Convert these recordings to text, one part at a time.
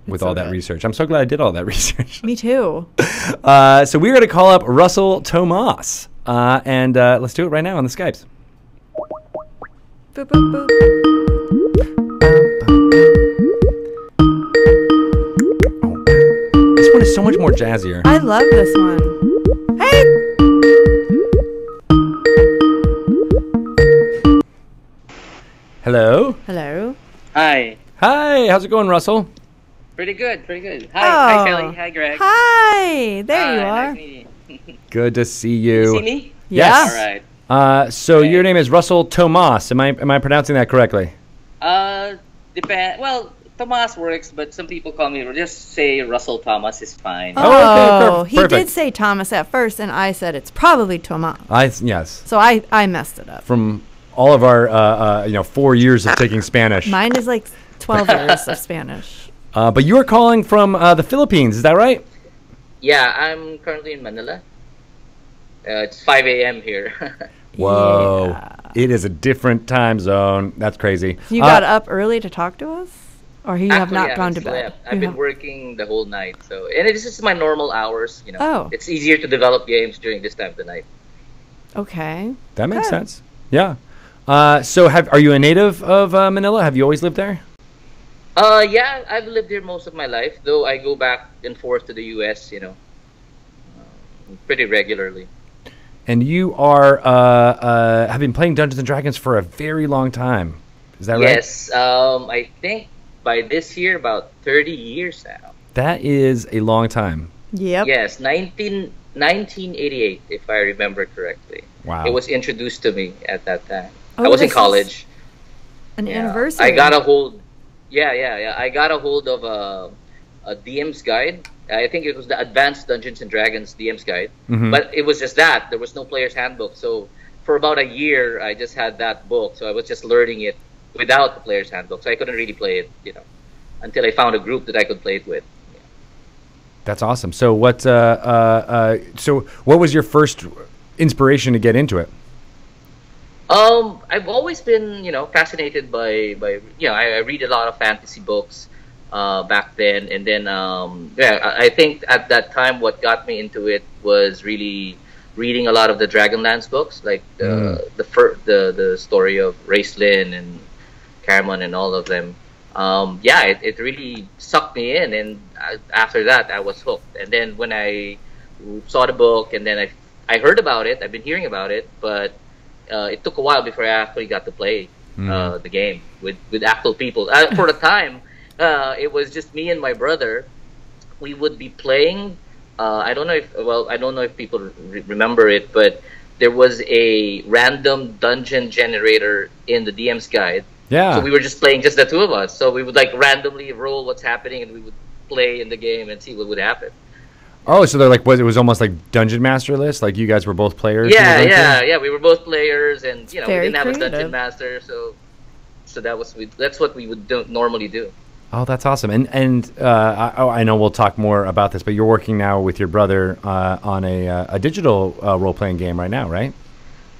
with all that research. I'm so glad I did all that research. Me too. So we're going to call up Russell Tomas, and let's do it right now on the Skypes. Boop, boop, boop. This one is so much more jazzier. I love this one. Hey! Hello? Hello. Hi. Hi, how's it going, Russell? Pretty good, pretty good. Hi, Oh. Kelly. Hi, Greg. Hi! There you Hi, are. nice meeting you. Good to see You you. see me? Yes. All right. So Okay. your name is Russell Tomas. Am I pronouncing that correctly? Depend. Well, Tomas works, but some people call me. Just say Russell Thomas is fine. Oh, okay, He did perfect. say Thomas at first, and I said it's probably Tomas. Yes. So I messed it up. From all of our 4 years of taking Spanish. Mine is like 12 years of Spanish. But you are calling from the Philippines, is that right? Yeah, I'm currently in Manila. It's 5 a.m. here. Whoa. Yeah. It is a different time zone. That's crazy. You got up early to talk to us? Or you have Actually, not I gone to haven't bed? slept. I've You been have- working the whole night, and this is my normal hours. Oh. It's easier to develop games during this time of the night. Okay. That makes Good. sense. Yeah. So are you a native of Manila? Have you always lived there? Yeah, I've lived here most of my life, though I go back and forth to the U.S. Pretty regularly. And you are have been playing Dungeons and Dragons for a very long time. Is that right? Yes, I think by this year, about 30 years now. That is a long time. Yep. Yes, 1988, if I remember correctly. Wow. It was introduced to me at that time. Oh, I was in this is college. An Yeah. anniversary. I got a hold. Yeah. I got a hold of a DM's guide. I think it was the Advanced Dungeons and Dragons DM's guide, Mhm. but it was just that there was no player's handbook. So for about a year, I just had that book. So I was just learning it without the player's handbook. So I couldn't really play it, until I found a group that I could play it with. That's awesome. So what was your first inspiration to get into it? I've always been, fascinated by I read a lot of fantasy books back then, and then I think at that time what got me into it was really reading a lot of the Dragonlance books, like the story of Raistlin and Caramon and all of them. It really sucked me in, and after that I was hooked. And then when I saw the book, and then I heard about it, I've been hearing about it, but it took a while before I actually got to play the game with actual people. For the time, it was just me and my brother. We would be playing. I don't know if people remember it, but there was a random dungeon generator in the DM's guide. Yeah. So we were just playing, just the two of us. So we would randomly roll what's happening, and we would play in the game and see what would happen. Oh, so they're it was almost like Dungeon Master list? Like you guys were both players? Yeah. We were both players, and we very didn't have a creative. dungeon master, so that's what we would normally do. Oh, that's awesome. And I know we'll talk more about this, but you're working now with your brother on a digital role-playing game right now, right?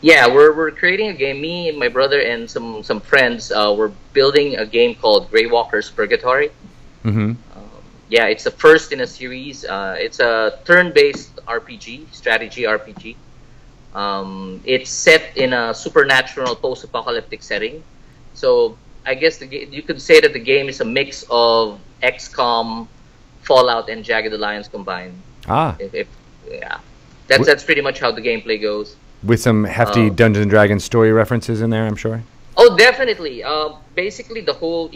Yeah, we're creating a game. Me and my brother and some friends, we're building a game called Grey Walker's Purgatory. Mm-hmm. Yeah, it's the first in a series. It's a turn-based RPG, strategy RPG. It's set in a supernatural post-apocalyptic setting. So I guess you could say that the game is a mix of XCOM, Fallout, and Jagged Alliance combined. That's pretty much how the gameplay goes. With some hefty Dungeons and Dragons story references in there, I'm sure. Oh, definitely. Basically, the whole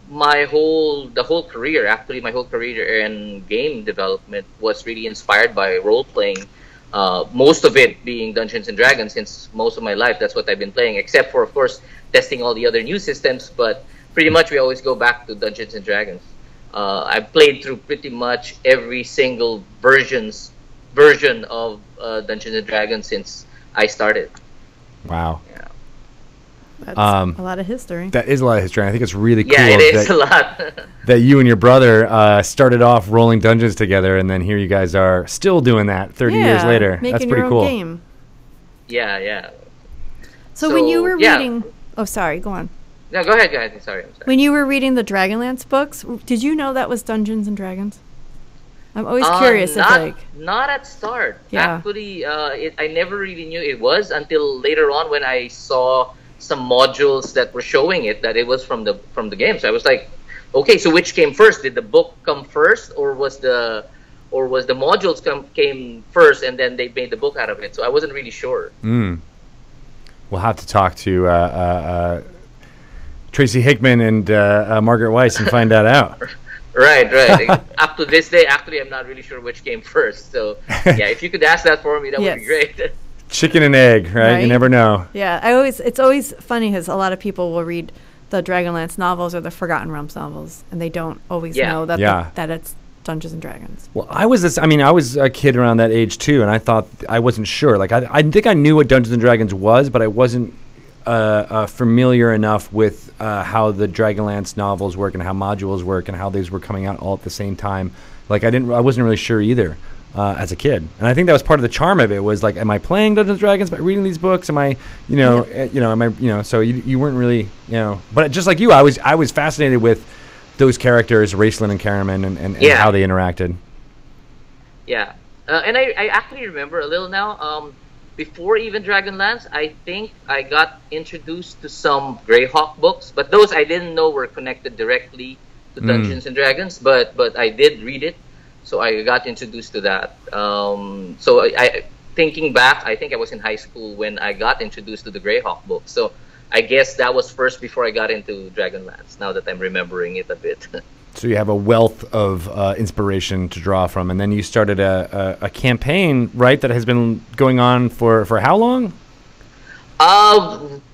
my whole career in game development was really inspired by role playing. Most of it being Dungeons and Dragons, since most of my life that's what I've been playing, except for, of course, testing all the other new systems. But pretty much we always go back to Dungeons and Dragons. I've played through pretty much every single version of Dungeons and Dragons since I started. Wow. Yeah. That's a lot of history. That is a lot of history. I think it's really cool Yeah, it is a lot. that you and your brother started off rolling dungeons together, and then here you guys are still doing that 30 years later. Making That's your pretty own cool. game. Yeah. So when you were yeah. reading... Oh, sorry. Go on. No, go ahead, guys. Sorry, I'm sorry. When you were reading the Dragonlance books, did you know that was Dungeons and Dragons? I'm always curious. Not at start. Yeah. Actually, I never really knew it was until later on when I saw some modules that were showing it that it was from the game. So I was like, okay, so which came first? Did the book come first, or was the modules came first and then they made the book out of it? So I wasn't really sure. We'll have to talk to Tracy Hickman and Margaret Weiss and find that out. Right. Up to this day, actually, I'm not really sure which came first. So, yeah, if you could ask that for me, that would be great. Chicken and egg, right? You never know. Yeah, it's always funny because a lot of people will read the Dragonlance novels or the Forgotten Realms novels, and they don't always know that that it's Dungeons and Dragons. Well, I was a kid around that age too, and I thought I wasn't sure. Like I think I knew what Dungeons and Dragons was, but I wasn't familiar enough with how the Dragonlance novels work and how modules work and how these were coming out all at the same time. Like I wasn't really sure either as a kid, and I think that was part of the charm of it. Was like, am I playing Dungeons and Dragons by reading these books? Am I, am I, so you weren't really, but just like you, I was fascinated with those characters, Raceland and Caraman, and how they interacted. Yeah, and I actually remember a little now. Before even Dragonlance, I think I got introduced to some Greyhawk books, but those I didn't know were connected directly to Dungeons and Dragons. But I did read it, so I got introduced to that. So I thinking back, I think I was in high school when I got introduced to the Greyhawk books. So I guess that was first before I got into Dragonlance. Now that I'm remembering it a bit. So you have a wealth of inspiration to draw from, and then you started a campaign, right, that has been going on for how long?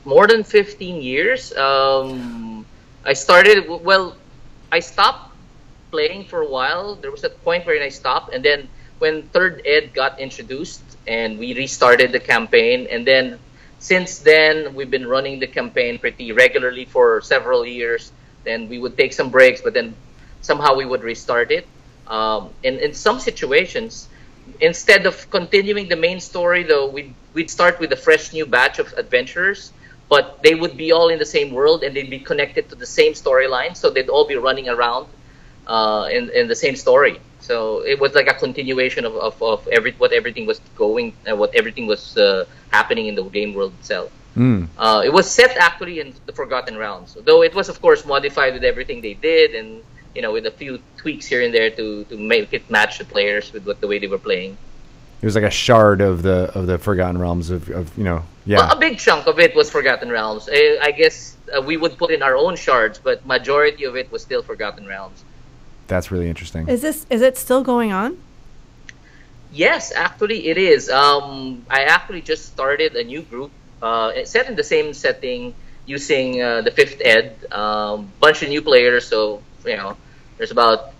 More than 15 years. I stopped playing for a while. There was a point where I stopped, and then when Third Ed got introduced, and we restarted the campaign, and then since then we've been running the campaign pretty regularly for several years. Then we would take some breaks, but then somehow we would restart it. In some situations, instead of continuing the main story, though, we'd start with a fresh new batch of adventurers, but they would be all in the same world and they'd be connected to the same storyline, so they'd all be running around in the same story. So it was like a continuation of what everything was going, what everything was happening in the game world itself. It was set actually in the Forgotten Realms, though it was of course modified with everything they did, and with a few tweaks here and there to make it match the players with the way they were playing. It was like a shard of the Forgotten Realms of. Well, a big chunk of it was Forgotten Realms. I guess we would put in our own shards, but majority of it was still Forgotten Realms. That's really interesting. Is it still going on? Yes, actually it is. I actually just started a new group. Set in the same setting, using the 5th Ed, bunch of new players. So there's about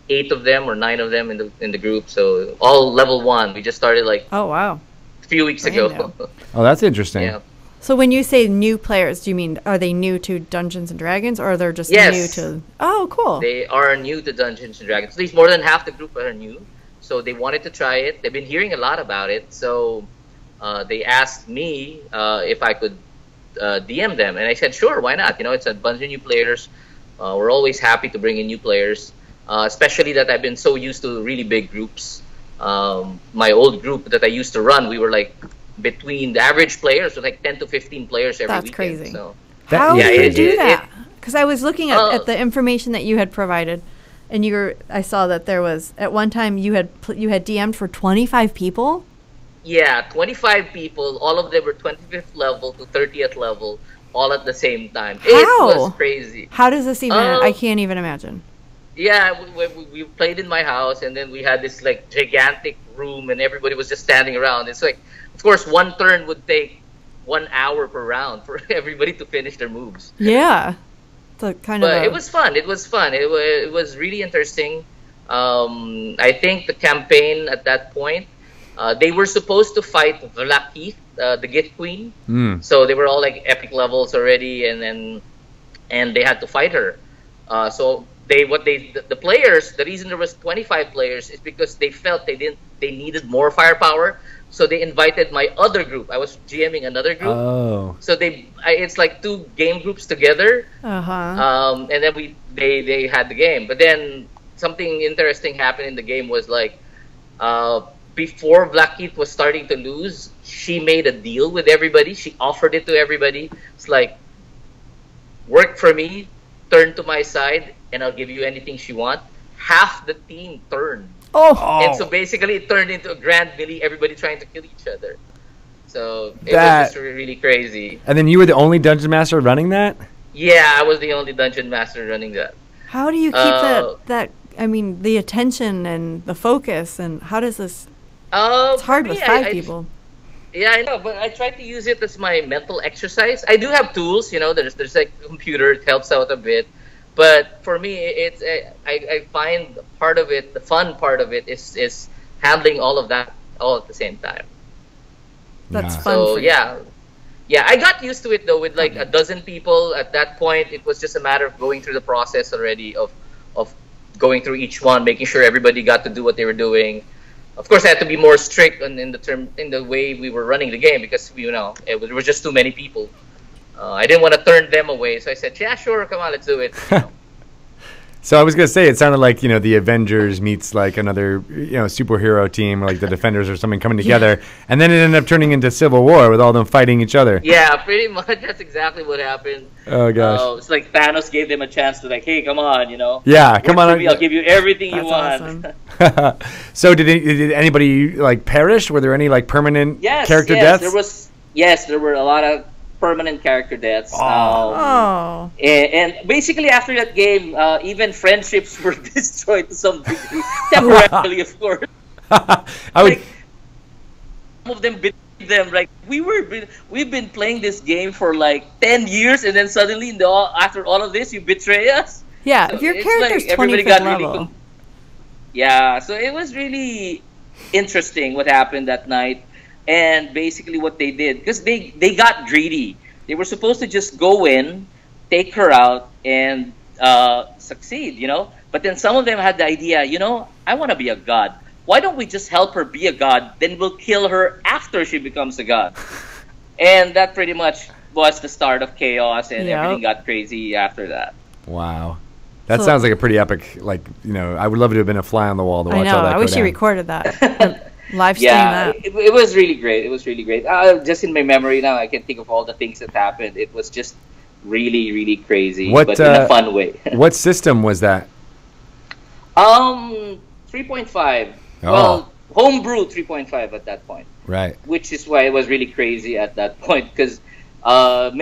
8 of them or 9 of them in the group. So all level 1. We just started a few weeks ago. Oh, that's interesting. Yeah. So when you say new players, do you mean are they new to Dungeons and Dragons, or they're just new to? Oh, cool. They are new to Dungeons and Dragons. At least more than half the group are new. So they wanted to try it. They've been hearing a lot about it. So they asked me if I could DM them, and I said, sure, why not? It's a bunch of new players. We're always happy to bring in new players, especially that I've been so used to really big groups. My old group that I used to run, we were like between the average players with like 10 to 15 players every weekend. That's crazy. So, how did you do that? Because I was looking at the information that you had provided, and I saw that there was at one time you had DM'd for 25 people. Yeah, 25 people. All of them were 25th level to 30th level, all at the same time. How? It was crazy. How does this even? I can't even imagine. Yeah, we played in my house, and then we had this like gigantic room, and everybody was just standing around. It's like, of course, one turn would take 1 hour per round for everybody to finish their moves. Yeah, But it was fun. It was fun. It was really interesting. I think the campaign at that point, they were supposed to fight Vlakith, the Gift Queen. So they were all like epic levels already, and they had to fight her. So the players, the reason there was 25 players is because they felt they needed more firepower. So they invited my other group. I was GMing another group. Oh. So it's like 2 game groups together. Uh-huh. And then they had the game. But then something interesting happened in the game was like, before Blackheath was starting to lose, she made a deal with everybody. She offered it to everybody. It's like, work for me, turn to my side, and I'll give you anything she wants. Half the team turned. Oh. And so basically it turned into a grand melee, everybody trying to kill each other. So it was just really crazy. And then you were the only dungeon master running that? Yeah, I was the only dungeon master running that. How do you keep that I mean, the attention and the focus, and how does this... it's hard with 5 people. Yeah, I know, but I try to use it as my mental exercise. I do have tools, there's like a computer, it helps out a bit. But for me, it's I find part of it, the fun part of it, is handling all of that all at the same time. That's fun. So yeah, I got used to it though. With like a dozen people at that point, it was just a matter of going through the process already of going through each one, making sure everybody got to do what they were doing. Of course, I had to be more strict in the way we were running the game because there were just too many people. I didn't want to turn them away, so I said, "Yeah, sure, come on, let's do it." So I was gonna say, it sounded like the Avengers meets like another superhero team, or like the Defenders or something coming together, and then it ended up turning into Civil War with all them fighting each other. Yeah, pretty much. That's exactly what happened. Oh gosh. It's like Thanos gave them a chance to like, "Hey, come on, Yeah, come on. I'll give you everything you want." Awesome. So did anybody like perish? Were there any like permanent character deaths? There were a lot of permanent character deaths. Oh. And basically after that game, even friendships were destroyed to some degree. Temporarily, of course. Some of them betrayed them. Like we've been playing this game for like 10 years, and then suddenly after all of this, you betray us. Yeah, So if your it's character's like everybody 25th got level. really yeah, so it was really interesting what happened that night. And basically what they did, because they got greedy. They were supposed to just go in, take her out, and succeed, But then some of them had the idea, I want to be a god. Why don't we just help her be a god, then we'll kill her after she becomes a god? And that pretty much was the start of chaos, and everything got crazy after that. Wow. That sounds like a pretty epic, I would love to have been a fly on the wall to watch all that I wish you recorded that. Live stream that. It was really great. It was really great. Just in my memory now, I can think of all the things that happened. It was just really, really crazy, but in a fun way. What system was that? 3.5. Oh. Well, homebrew 3.5 at that point. Right. Which is why it was really crazy at that point, because half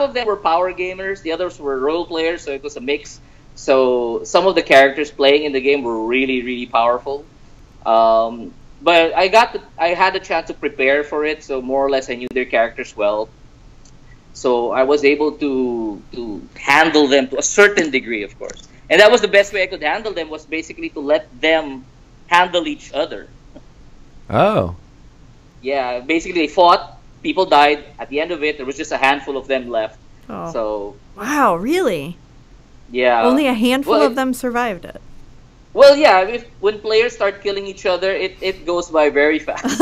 of them were power gamers, the others were role players, so it was a mix. So some of the characters playing in the game were really, really powerful. But I had a chance to prepare for it, so more or less I knew their characters well. So I was able to handle them to a certain degree, of course. And that was the best way I could handle them, was basically to let them handle each other. Oh. Yeah, basically they fought, people died. At the end of it, there was just a handful of them left. Oh. So. Wow, really? Yeah. Only a handful of them survived it. Well, yeah, when players start killing each other, it goes by very fast.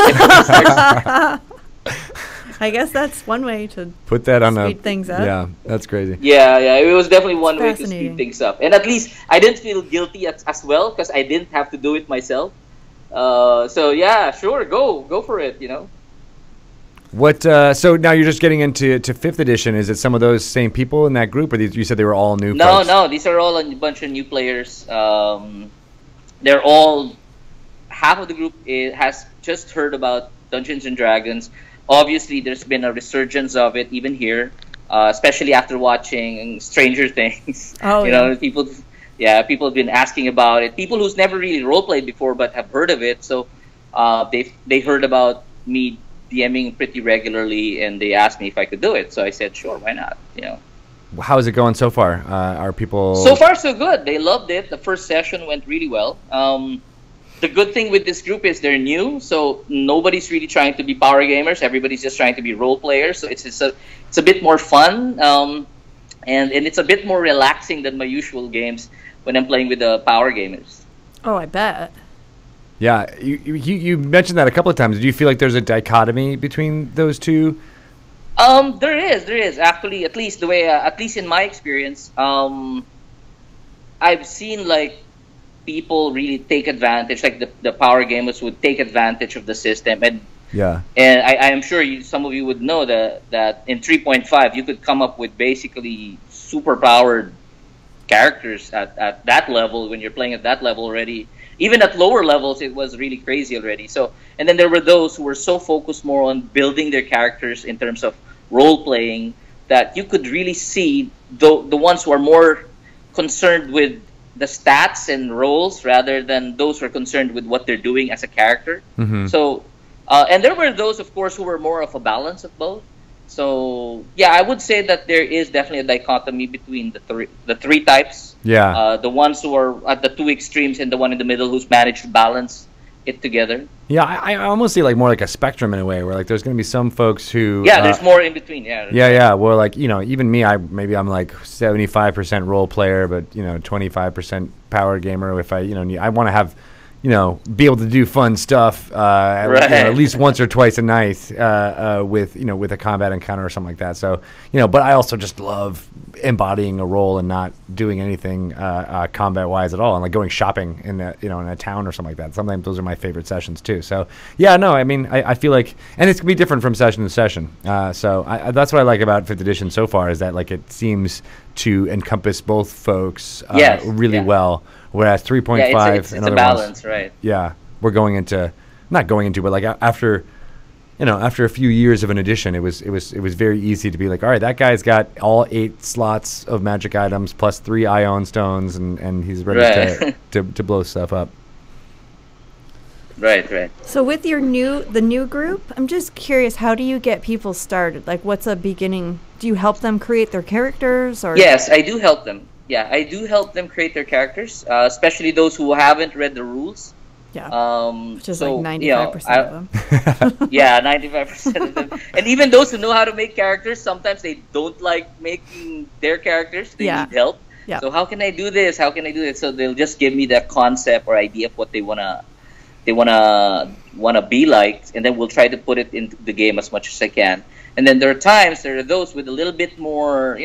I guess that's one way to put that on speed things up. Yeah, that's crazy. Yeah, it was definitely one way to speed things up. And at least I didn't feel guilty as well, because I didn't have to do it myself. So yeah, sure, go for it, What? So now you're just getting into 5th edition. Is it some of those same people in that group, or you said they were all new? No, these are all a bunch of new players. They're all, half of the group has just heard about Dungeons and Dragons. Obviously, there's been a resurgence of it even here, especially after watching Stranger Things. Oh, people have been asking about it. People who's never really role played before but have heard of it. So they heard about me DMing pretty regularly, and they asked me if I could do it. So I said, sure, why not? How is it going so far? Are people... So far, so good. They loved it. The first session went really well. The good thing with this group is they're new, so nobody's really trying to be power gamers. Everybody's just trying to be role players. So it's a bit more fun, and it's a bit more relaxing than my usual games when I'm playing with the power gamers. Oh, I bet. Yeah, you mentioned that a couple of times. Do you feel like there's a dichotomy between those two? There is actually, at least the way, at least in my experience, I've seen like people really take advantage, like the power gamers would take advantage of the system, and I am sure some of you would know that in 3.5 you could come up with basically super powered characters at that level when you're playing at that level already. Even at lower levels, it was really crazy already. So, and then there were those who were so focused more on building their characters in terms of role playing that you could really see the ones who are more concerned with the stats and roles rather than those who are concerned with what they're doing as a character. So, and there were those, of course, who were more of a balance of both. So yeah, I would say that there is definitely a dichotomy between the three types. Yeah. The ones who are at the two extremes and the one in the middle who's managed to balance it together. Yeah, I almost see like more like a spectrum in a way, where like there's going to be some folks who there's more in between. Yeah. Well, like, you know, even me, maybe I'm like 75% role player, but 25% power gamer. If I I want to have be able to do fun stuff at least once or twice a night with a combat encounter or something like that. So, but I also just love embodying a role and not doing anything combat-wise at all, and like going shopping in a town or something like that. Sometimes those are my favorite sessions too. So, yeah, no, I mean, I feel like, and it's going to be different from session to session. So that's what I like about 5th edition so far, is that like it seems to encompass both folks really well. Whereas 3.5 it's and a other balance, ones, right? Yeah, we're not going into, but like after a few years of an edition, it was very easy to be like, all right, that guy's got all 8 slots of magic items plus 3 ion stones, and he's ready to blow stuff up. Right. So with the new group, I'm just curious, how do you get people started? Like, what's a beginning? Do you help them create their characters? Or yes, I do help them. Yeah, I do help them create their characters, especially those who haven't read the rules. Yeah, which is like 95% of them. Yeah, 95% of them. And even those who know how to make characters, sometimes they don't like making their characters. They need help. Yeah. So how can I do this? How can I do it? So they'll just give me that concept or idea of what they wanna be like, and then we'll try to put it into the game as much as I can. And then there are those with a little bit more,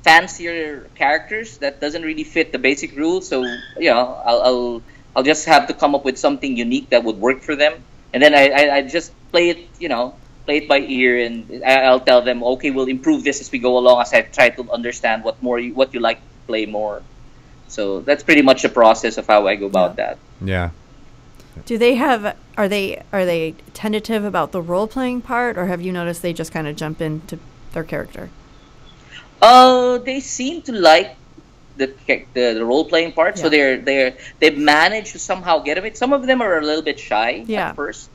fancier characters that doesn't really fit the basic rules. So I'll just have to come up with something unique that would work for them, and then I just play it by ear, and I'll tell them, okay, we'll improve this as we go along, as I try to understand what you like to play more. So that's pretty much the process of how I go about that. Yeah. Do they are they tentative about the role playing part, or have you noticed they just kind of jump into their character? They seem to like the role playing part, so they've managed to somehow get of it. Some of them are a little bit shy at first,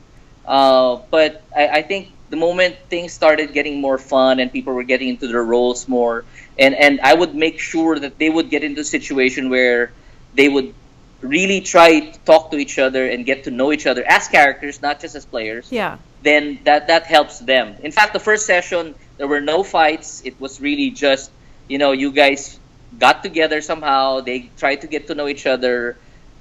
but I think the moment things started getting more fun and people were getting into their roles more, and I would make sure that they would get into a situation where they would really try to talk to each other and get to know each other as characters, not just as players. Yeah. Then that helps them. In fact, the first session, there were no fights. It was really just, you guys got together somehow. They tried to get to know each other.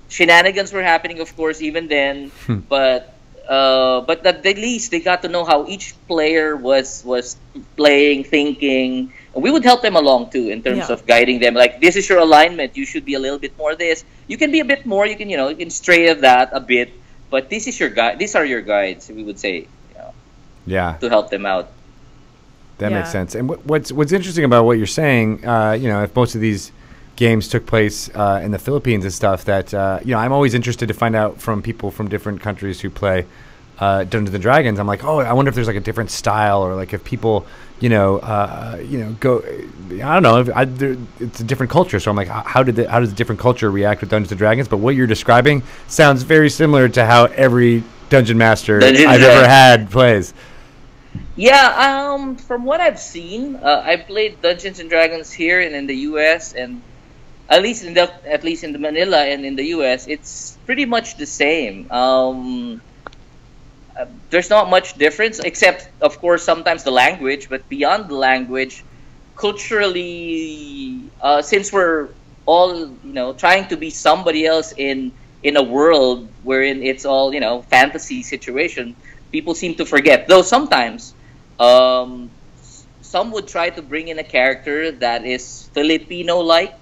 Shenanigans were happening, of course, even then. But at the least, they got to know how each player was playing, thinking. And we would help them along too in terms of guiding them. Like, this is your alignment. You should be a little bit more this. You can be a bit more. You can stray of that a bit. But this is your guide. These are your guides, we would say. To help them out. That makes sense. And what's interesting about what you're saying, if most of these games took place in the Philippines and stuff, that I'm always interested to find out from people from different countries who play Dungeons and Dragons. I'm like, I wonder if there's like a different style, or like if people, go. I don't know. It's a different culture, so I'm like, how does the different culture react with Dungeons and Dragons? But what you're describing sounds very similar to how every dungeon master I've ever had plays. Yeah, from what I've seen, I've played Dungeons and Dragons here and in the U.S. and at least in the Manila and in the U.S., it's pretty much the same. There's not much difference, except of course sometimes the language. But beyond the language, culturally, since we're all trying to be somebody else in in a world wherein it's all, fantasy situation, people seem to forget. Though sometimes, some would try to bring in a character that is Filipino-like.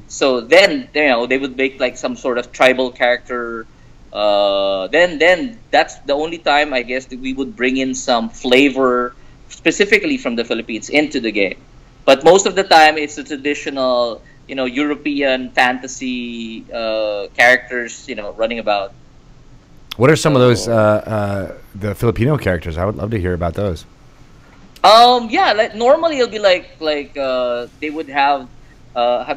So then, they would make like some sort of tribal character. Then that's the only time, I guess, that we would bring in some flavor specifically from the Philippines into the game. But most of the time, it's the traditional, European fantasy characters, running about. What are some of those the Filipino characters? I would love to hear about those. Yeah, like normally it'll be like they would have. Are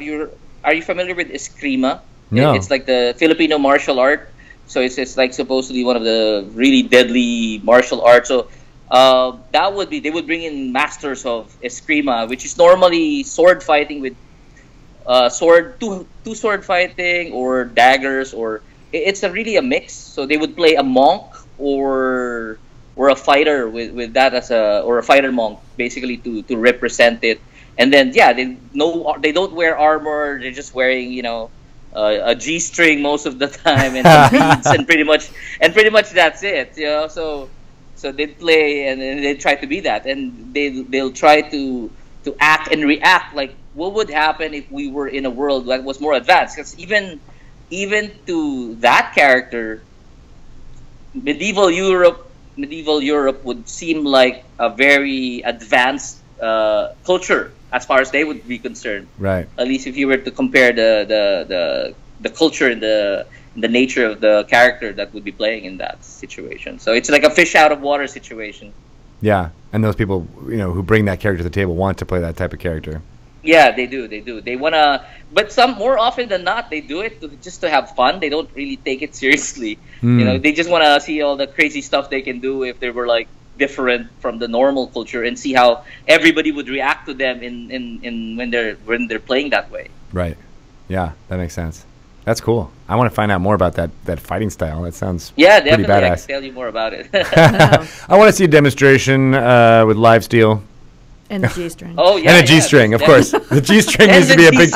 you familiar with Eskrima? No. It's like the Filipino martial art. So it's like supposedly one of the really deadly martial arts. So that would be, they would bring in masters of Eskrima, which is normally sword fighting with two sword fighting or daggers, or it's really a mix. So they would play a monk or a fighter with that as a fighter monk, basically to represent it. And then they don't wear armor. They're just wearing a G-string most of the time and some beads and pretty much that's it. So they play and they try to be that, and they'll try to act and react like what would happen if we were in a world that was more advanced. Because even to that character, medieval Europe would seem like a very advanced culture as far as they would be concerned. Right. At least if you were to compare the culture and the nature of the character that would be playing in that situation. So it's like a fish out of water situation. Yeah, and those people, who bring that character to the table want to play that type of character. Yeah, they do. They wanna, but some more often than not, they do it just to have fun. They don't really take it seriously. They just wanna see all the crazy stuff they can do if they were like different from the normal culture, and see how everybody would react to them in when they're playing that way. Right. Yeah, that makes sense. That's cool. I want to find out more about that fighting style. That sounds pretty definitely. badass. I can tell you more about it. I want to see a demonstration with live steel. And the G-string. Oh yeah, and a G-string, of course. The G-string needs to be a big.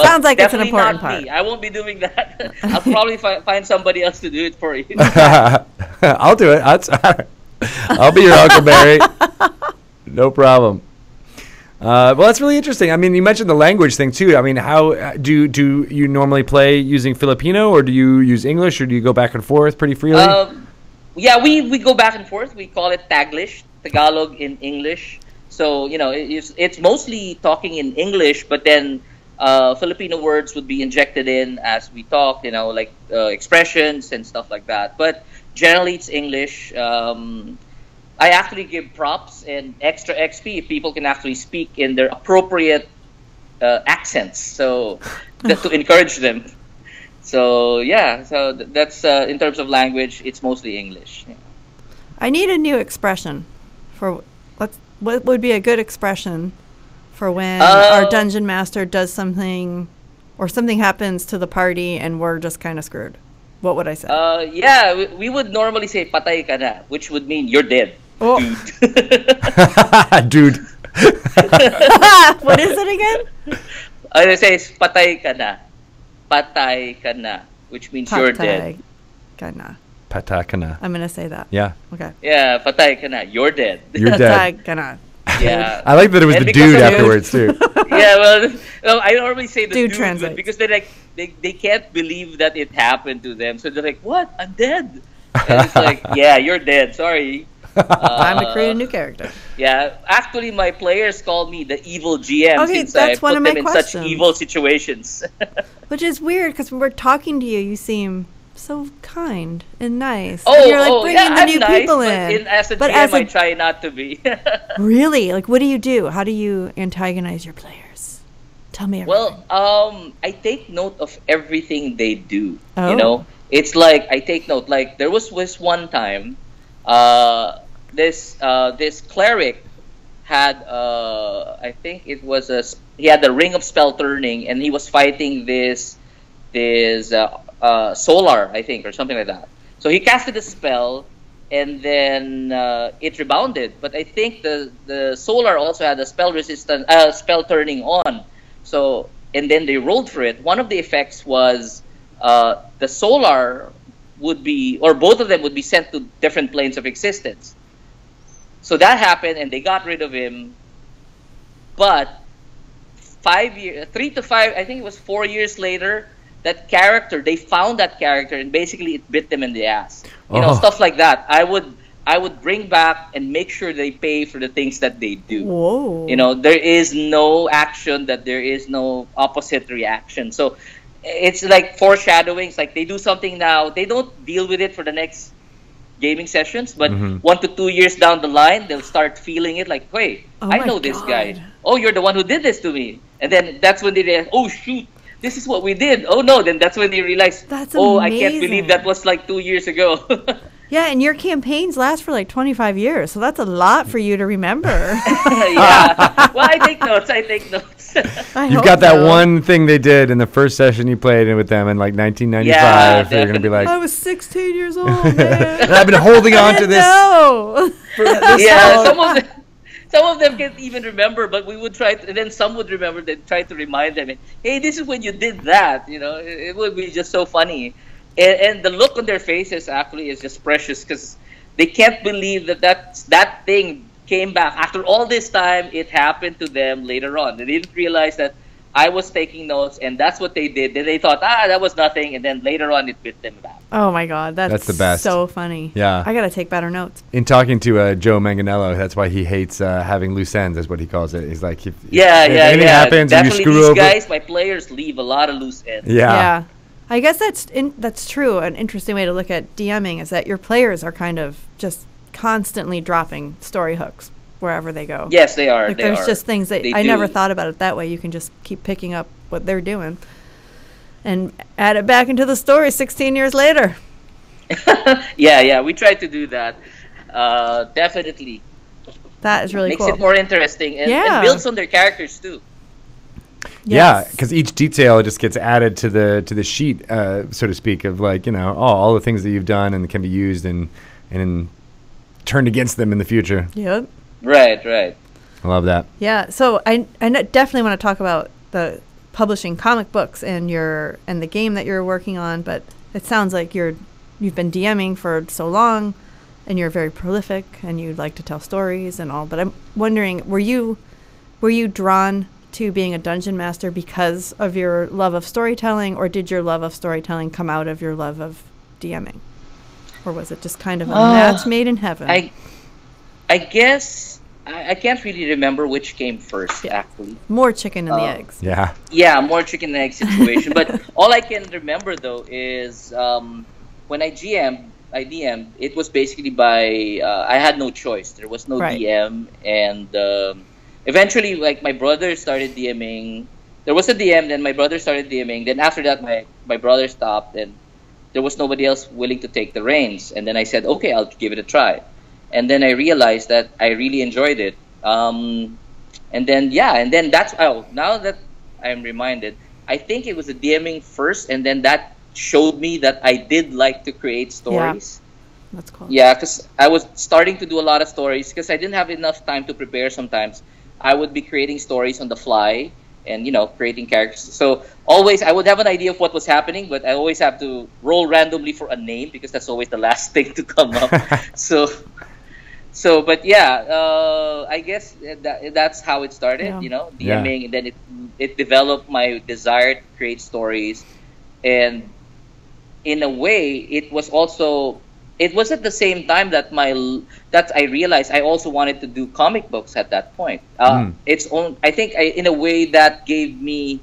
Sounds like it's an important part. Me. I won't be doing that. I'll probably find somebody else to do it for you. I'll do it. I'll be your Huckleberry. No problem. Well, that's really interesting. I mean, you mentioned the language thing too. I mean, how do you normally play using Filipino, or do you use English, or do you go back and forth pretty freely? Yeah, we go back and forth. We call it Taglish, Tagalog in English. So it's mostly talking in English, but then Filipino words would be injected in as we talk. Like expressions and stuff like that. But generally, it's English. I actually give props and extra XP if people can actually speak in their appropriate accents, so to encourage them. So that's in terms of language, it's mostly English. Yeah. I need a new expression for what would be a good expression for when our dungeon master does something or something happens to the party and we're just kind of screwed. What would I say? We would normally say patay ka na, which would mean you're dead. Oh. Dude. What is it again? I say patay ka na. Patay ka na, which means you're dead. Patay ka na. I'm going to say that. Yeah. Okay. Yeah, patay ka na. You're dead. You're dead. Patay ka na. Yeah. I like that it was the dude afterwards too. Yeah, well, I normally say the dude translate. because they're like they can't believe that it happened to them, so they're like, "What? I'm dead." And it's like, "Yeah, you're dead. Sorry." Time to create a new character. Yeah, actually, my players call me the evil GM since that's I one put of my them in questions. such evil situations. Which is weird because when we're talking to you, you seem so kind and nice. Oh, and you're like bringing the I'm new nice, people but in. as a GM, I try not to be. Really? Like, what do you do? How do you antagonize your players? Tell me everything. Well, I take note of everything they do. Oh. It's like I take note. Like there was one time, this cleric had I think it was he had the ring of spell turning, and he was fighting this solar, I think, or something like that. So he casted a spell, and then it rebounded. But I think the solar also had a spell resistant, spell turning on. So and then they rolled for it, one of the effects was the Solar would be, or both of them would be sent to different planes of existence. So that happened, and they got rid of him. But 3 to 5, I think it was 4 years later, that character, they found that character, and basically it bit them in the ass. You know, stuff like that. I would bring back and make sure they pay for the things that they do. Whoa. You know, there is no action, that there is no opposite reaction. So it's like foreshadowing. It's like they do something now, they don't deal with it for the next gaming sessions, but 1 to 2 years down the line, they'll start feeling it like, wait, I know this guy. Oh, you're the one who did this to me. And then that's when they realize, oh shoot, this is what we did. Oh no, then that's when they realize, That's oh, amazing. I can't believe that was like 2 years ago. Yeah, and your campaigns last for like 25 years, so that's a lot for you to remember. Yeah. Well, I take notes. You've got that one thing they did in the first session you played in with them in like 1995. Yeah, You're going to be like, I was 16 years old, man. and I've been holding on to this. No. Yeah, some of them can't even remember, but we would try to, and then some would remember, then try to remind them, hey, this is when you did that. You know, it would be just so funny. And the look on their faces actually is just precious, because they can't believe that thing came back. After all this time, it happened to them later on. They didn't realize that I was taking notes, and that's what they did. Then they thought, that was nothing, and then later on, it bit them back. Oh my God, that's the best. So funny. Yeah. I got to take better notes. In talking to Joe Manganiello, that's why he hates having loose ends, is what he calls it. He's like, if anything happens and you screw these over. guys, my players leave a lot of loose ends. Yeah. I guess that's true. An interesting way to look at DMing is that your players are kind of just constantly dropping story hooks wherever they go. Yes, they are. Like there's just things that I do. never thought about it that way. You can just keep picking up what they're doing and add it back into the story 16 years later. Yeah, we try to do that. Definitely. That is really cool. Makes it more interesting and builds on their characters too. Yeah, because each detail just gets added to the sheet, so to speak, of like, you know, all the things that you've done and can be used and turned against them in the future. Yep. Right. I love that. Yeah, so I definitely want to talk about the publishing comic books and the game that you're working on, but it sounds like you've been DMing for so long and you're very prolific and you like to tell stories and all, but I'm wondering, were you drawn to being a dungeon master because of your love of storytelling, or did your love of storytelling come out of your love of DMing? Or was it just kind of a match made in heaven? I guess I can't really remember which came first, actually. More chicken and the eggs. Yeah. Yeah, more chicken and egg situation. But all I can remember, though, is when I DM'd, it was basically by, I had no choice. There was no DM, and eventually, like, my brother started DMing. There was a DM, then my brother started DMing. Then after that, my brother stopped, and there was nobody else willing to take the reins. And then I said, okay, I'll give it a try. And then I realized that I really enjoyed it. And then that's, now that I'm reminded, I think it was the DMing first, and then that showed me that I did like to create stories. Yeah. That's cool. Yeah, because I was starting to do a lot of stories because I didn't have enough time to prepare sometimes. I would be creating stories on the fly and, you know, creating characters. So always I would have an idea of what was happening, but I always have to roll randomly for a name because that's always the last thing to come up. But yeah, I guess that's how it started, you know, DMing, and then it developed my desire to create stories. And in a way, it was at the same time that I realized I also wanted to do comic books at that point. I think in a way that gave me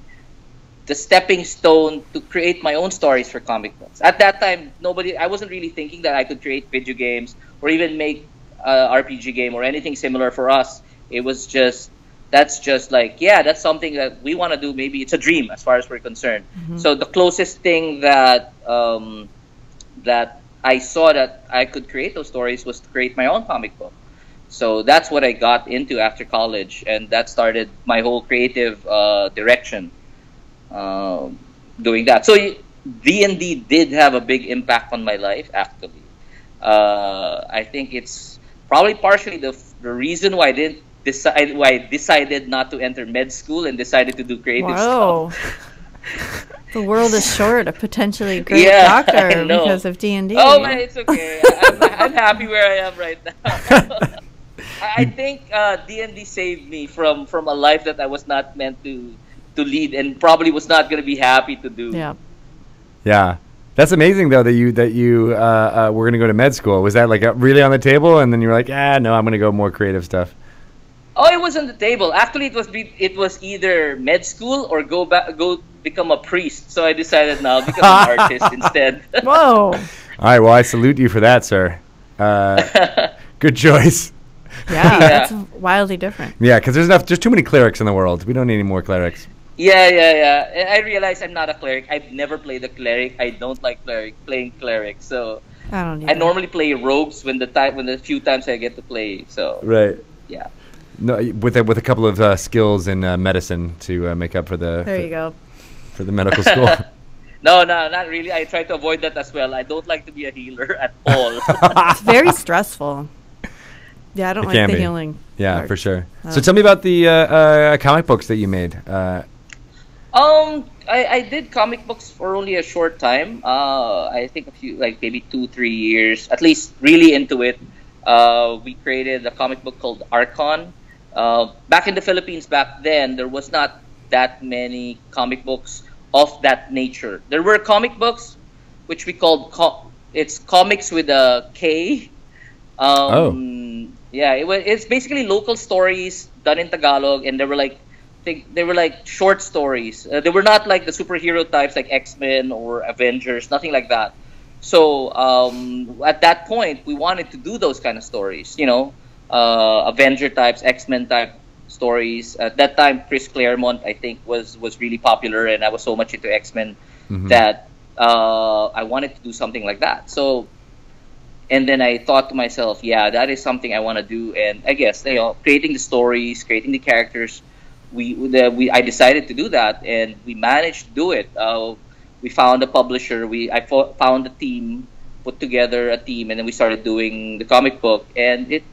the stepping stone to create my own stories for comic books. At that time, I wasn't really thinking that I could create video games or even make RPG game or anything similar for us. It was that's something that we want to do. Maybe it's a dream as far as we're concerned. Mm-hmm. So the closest thing that I saw that I could create those stories was to create my own comic book. So that's what I got into after college, and that started my whole creative direction doing that. So D&D did have a big impact on my life, actually. I think it's probably partially the reason why I didn't I decided not to enter med school and decided to do creative Whoa. stuff. The world is short. A potentially great Yeah, doctor I know. because of D&D. Oh, but it's okay. I'm happy where I am right now. I think D&D saved me from a life that I was not meant to lead, and probably was not going to be happy to do. Yeah. Yeah. That's amazing, though, that you were going to go to med school. Was that like really on the table, and then you were like, no, I'm going to go more creative stuff? Oh, it was on the table. Actually, it was either med school or go become a priest. So I decided now I'll become an artist instead. Whoa. All right. Well, I salute you for that, sir. Good choice. Yeah, that's wildly different. Yeah, because there's too many clerics in the world. We don't need any more clerics. Yeah. And I realized I'm not a cleric. I've never played a cleric. I don't like playing cleric. So I normally play rogues when the few times I get to play. So right. Yeah. No, with a couple of skills in medicine to make up for the. There you go. For the medical school. No, not really. I try to avoid that as well. I don't like to be a healer at all. It's very stressful. Yeah, I don't like the healing. Yeah, part. For sure. So tell me about the comic books that you made. I did comic books for only a short time. I think maybe 2-3 years, at least really into it. We created a comic book called Archon. Back in the Philippines back then, there was not that many comic books of that nature. There were comic books, which we called it's comics with a K. Yeah, it's basically local stories done in Tagalog, and they were like short stories. They were not like the superhero types like X-Men or Avengers, nothing like that. So at that point, we wanted to do those kind of stories, Avenger types, X-Men type stories. At that time, Chris Claremont, I think, was really popular, and I was so much into X-Men that I wanted to do something like that. So, and then I thought to myself, yeah, that is something I want to do. And I guess, creating the stories, creating the characters, I decided to do that, and we managed to do it. We found a publisher. I found a team, put together a team, and then we started doing the comic book. And it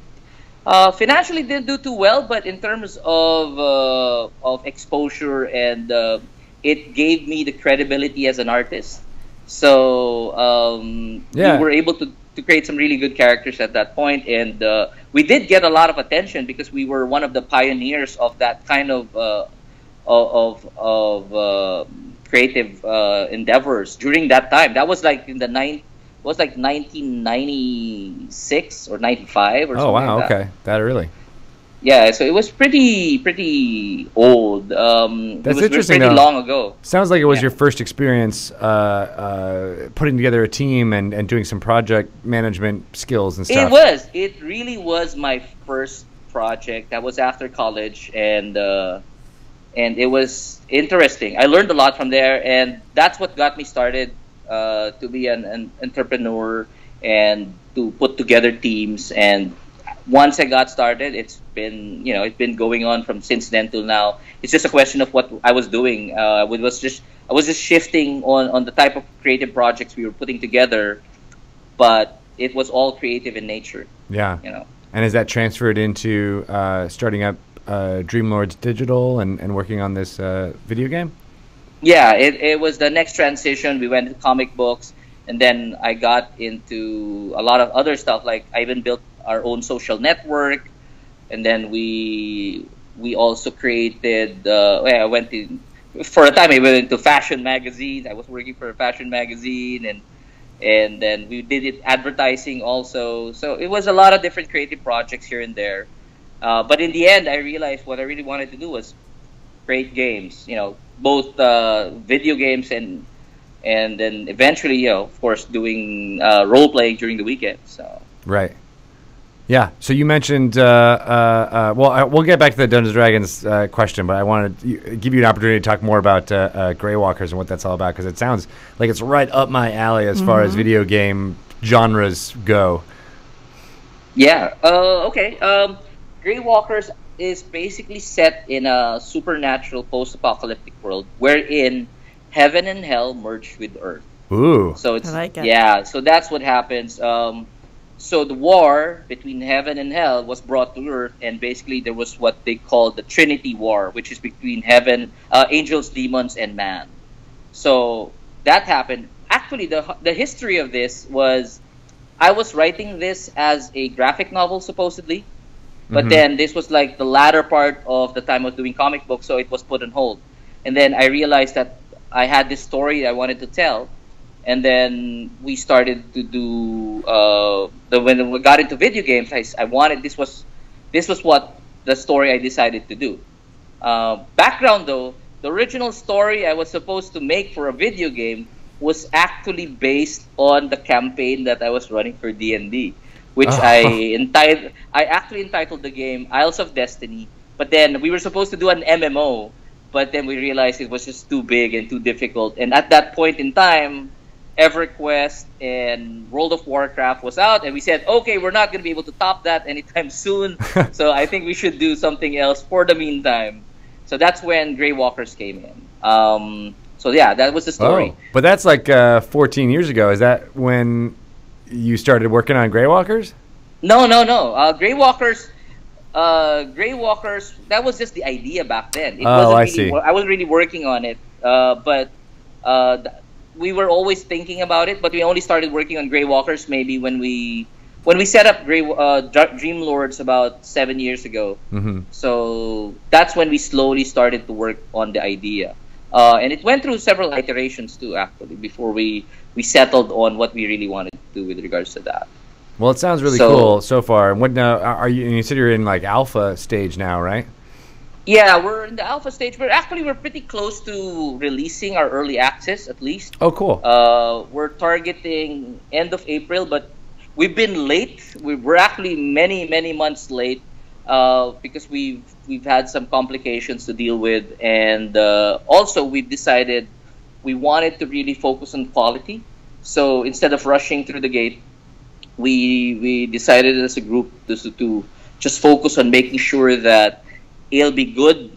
financially didn't do too well, but in terms of exposure and it gave me the credibility as an artist. So we were able to create some really good characters at that point, and we did get a lot of attention because we were one of the pioneers of that kind of creative endeavors during that time. That was like in the 1996 or 95 or something. Oh wow, like that. Okay, that early. Yeah, so it was pretty old. That's it was interesting. Pretty long ago. Sounds like it was your first experience putting together a team and doing some project management skills and stuff. It was. It really was my first project. That was after college, and it was interesting. I learned a lot from there, and that's what got me started to be an entrepreneur and to put together teams. And once I got started, it's been going on from since then till now. It's just a question of what I was doing. I was just shifting on the type of creative projects we were putting together, but it was all creative in nature. Yeah. And is that transferred into starting up Dreamlords Digital and working on this video game? Yeah, it was the next transition. We went to comic books, and then I got into a lot of other stuff. Like I even built our own social network, and then we also created. I went for a time. I went into fashion magazines. I was working for a fashion magazine, and then we did it advertising also. So it was a lot of different creative projects here and there. But in the end, I realized what I really wanted to do was create games. Both video games and then eventually, of course, doing role playing during the weekend. So right. Yeah. So you mentioned, we'll get back to the Dungeons & Dragons question, but I wanted to give you an opportunity to talk more about Grey Walkers and what that's all about, because it sounds like it's right up my alley as far as video game genres go. Yeah. Okay. Grey Walkers is basically set in a supernatural post-apocalyptic world wherein heaven and hell merge with earth. Ooh. So it's I like it. Yeah. So that's what happens. So the war between heaven and hell was brought to earth, and basically there was what they called the Trinity War, which is between heaven, angels, demons, and man. So that happened. Actually, the history of this was, I was writing this as a graphic novel supposedly, but then this was like the latter part of the time I was doing comic books, so it was put on hold. And then I realized that I had this story I wanted to tell, and then we started to do when we got into video games. I wanted this was what the story I decided to do. Background though, the original story I was supposed to make for a video game was actually based on the campaign that I was running for D&D, which I actually entitled the game Isles of Destiny. But then we were supposed to do an MMO, but then we realized it was just too big and too difficult. And at that point in time, EverQuest and World of Warcraft was out, and we said, okay, we're not going to be able to top that anytime soon. So I think we should do something else for the meantime. So that's when Grey Walkers came in. So yeah, that was the story. Oh, but that's like 14 years ago. Is that when you started working on Grey Walkers? No. Grey Walkers. Grey Walkers. That was just the idea back then. It wasn't I really, see. I wasn't really working on it, but we were always thinking about it. But we only started working on Grey Walkers maybe when we set up Dream Lords about 7 years ago. So that's when we slowly started to work on the idea. And it went through several iterations too, actually, before we settled on what we really wanted to do with regards to that. Well, it sounds really cool so far. What now? Are you? You said you're in like alpha stage now, right? Yeah, we're in the alpha stage. We're pretty close to releasing our early access, at least. Oh, cool. We're targeting end of April, but we've been late. We're actually many months late because we've had some complications to deal with, and also we've decided we wanted to really focus on quality. So instead of rushing through the gate, we decided as a group to just focus on making sure that it'll be good.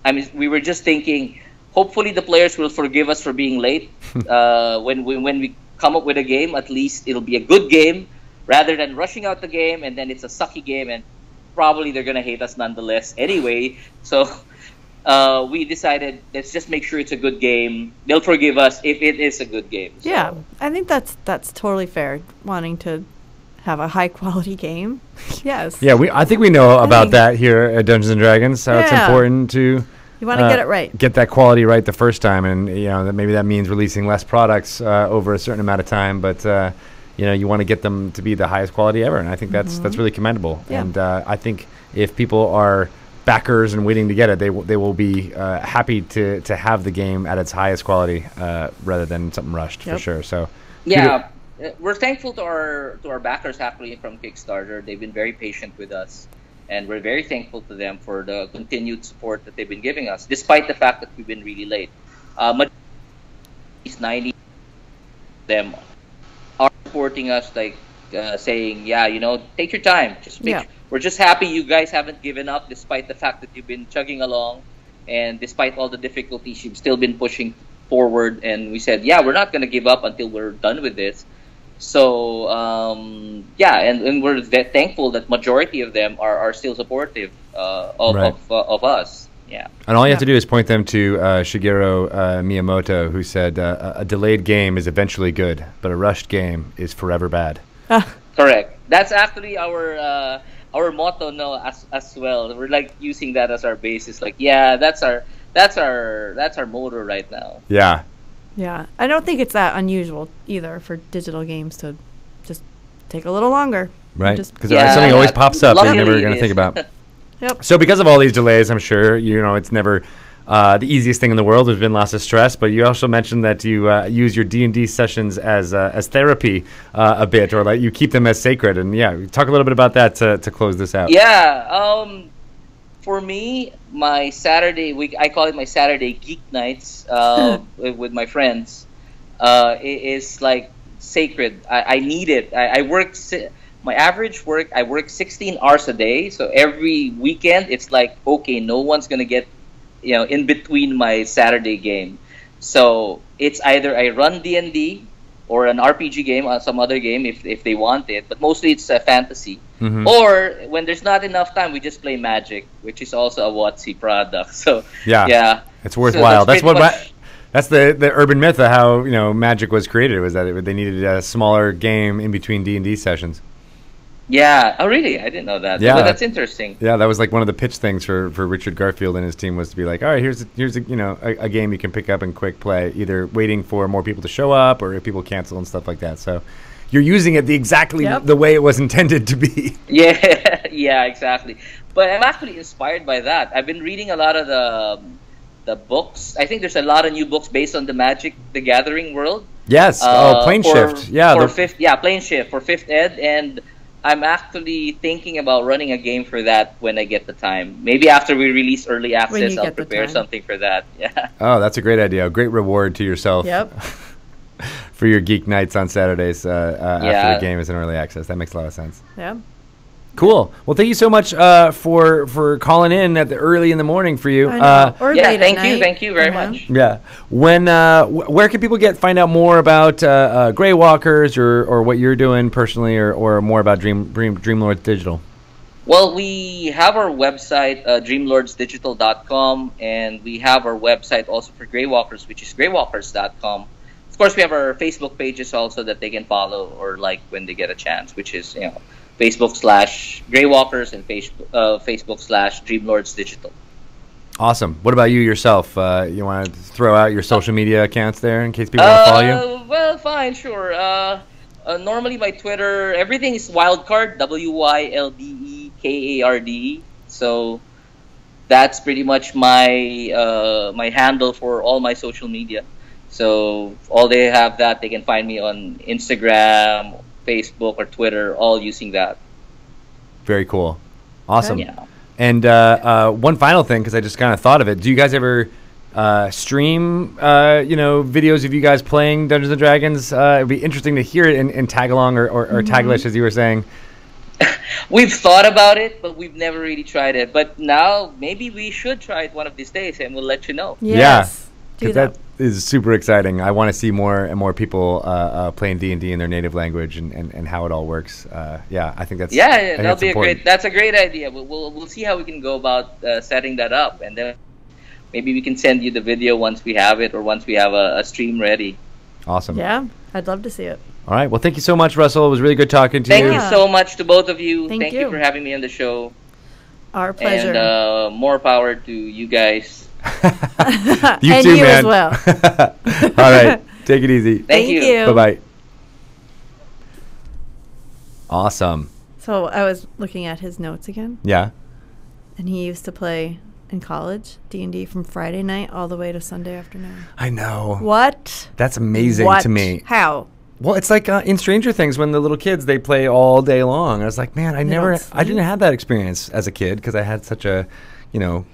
I mean, we were just thinking, hopefully the players will forgive us for being late. When we come up with a game, at least it'll be a good game, rather than rushing out the game and then it's a sucky game and probably they're gonna hate us nonetheless anyway. So we decided, let's just make sure it's a good game. They'll forgive us if it is a good game. So. Yeah, I think that's totally fair. Wanting to have a high quality game. Yes. Yeah, I think we know about that here at Dungeons and Dragons. How it's important to you want to get it right, get that quality right the first time, and that maybe that means releasing less products over a certain amount of time, but you want to get them to be the highest quality ever, and I think that's really commendable. Yeah. And I think if people are backers and waiting to get it, they will be happy to have the game at its highest quality rather than something rushed for sure. So yeah, we're thankful to our backers actually from Kickstarter. They've been very patient with us, and we're very thankful to them for the continued support that they've been giving us, despite the fact that we've been really late. 90 of them are supporting us, like saying, take your time. We're just happy you guys haven't given up, despite the fact that you've been chugging along, and despite all the difficulties, you've still been pushing forward. And we said, we're not going to give up until we're done with this. So, and we're thankful that majority of them are still supportive of us. Yeah. And all you have to do is point them to Shigeru Miyamoto, who said, a delayed game is eventually good, but a rushed game is forever bad. Correct. That's actually our motto now as well. We're like using that as our basis. Like, that's our motto right now. Yeah. Yeah. I don't think it's that unusual either for digital games to just take a little longer. Right. Because something always pops up that you're never going to think about. Yep. So because of all these delays, I'm sure, it's never the easiest thing in the world. There's been lots of stress, but you also mentioned that you use your D&D sessions as therapy a bit, or like you keep them as sacred. And talk a little bit about that to close this out. Yeah. For me, my Saturday week, I call it my Saturday geek nights with my friends. It is like sacred. I need it. I work. My average work, I work 16 hours a day. So every weekend, it's like, okay, no one's going to get, in between my Saturday game. So it's either I run D&D or an RPG game or some other game if they want it. But mostly it's fantasy. Mm-hmm. Or when there's not enough time, we just play Magic, which is also a WotC product. So yeah, it's worthwhile. So that's the urban myth of how Magic was created, was that they needed a smaller game in between D&D sessions. Yeah. Oh, really? I didn't know that. Yeah, but that's interesting. Yeah, that was like one of the pitch things for Richard Garfield and his team, was to be like, all right, here's a game you can pick up and quick play, either waiting for more people to show up or if people cancel and stuff like that. So you're using it exactly the way it was intended to be. Yeah, yeah, exactly. But I'm actually inspired by that. I've been reading a lot of the books. I think there's a lot of new books based on the Magic the Gathering world. Yes. Plane Shift. Yeah. Plane Shift for 5th ed, and I'm actually thinking about running a game for that when I get the time. Maybe after we release early access, I'll prepare something for that. Yeah. Oh, that's a great idea. A great reward to yourself. Yep. For your geek nights on Saturdays after the game is in early access. That makes a lot of sense. Yeah. Cool. Well, thank you so much for calling in at the early in the morning for you. Or late at night. Thank you very much. Yeah. When where can people find out more about Grey Walkers or what you're doing personally, or more about Dreamlords Digital? Well, we have our website, dreamlordsdigital.com, and we have our website also for Grey Walkers, which is greywalkers.com. Of course, we have our Facebook pages also that they can follow or like when they get a chance, which is Facebook/Greywalkers and Facebook/Dreamlords Digital. Awesome. What about you yourself? You want to throw out your social media accounts there in case people want to follow you? Well, fine, sure. Normally my Twitter, everything is Wildcard, WYLDEKARDE. So that's pretty much my my handle for all my social media. So all they have that, they can find me on Instagram, Facebook, or Twitter, all using that. Very cool. Awesome. Yeah. And one final thing, because I just kind of thought of it. Do you guys ever stream, videos of you guys playing Dungeons & Dragons? It'd be interesting to hear it in tag-along or taglish, as you were saying. We've thought about it, but we've never really tried it. But now, maybe we should try it one of these days, and we'll let you know. Yes. Yeah. That is super exciting. I want to see more and more people playing D&D in their native language and how it all works. I think that's that'll be that's a great idea. We'll see how we can go about setting that up, and then maybe we can send you the video once we have it or once we have a stream ready. Awesome. Yeah, I'd love to see it. All right. Well, thank you so much, Russell. It was really good talking to you. Thank you so much to both of you. Thank you for having me on the show. Our pleasure. And more power to you guys. You and too, you man. as well. All right. Take it easy. Thank you. Bye-bye. Awesome. So I was looking at his notes again. Yeah. And he used to play in college D&D from Friday night all the way to Sunday afternoon. I know. What? That's amazing to me. How? Well, it's like in Stranger Things when the little kids, they play all day long. I was like, man, I didn't have that experience as a kid because I had such a,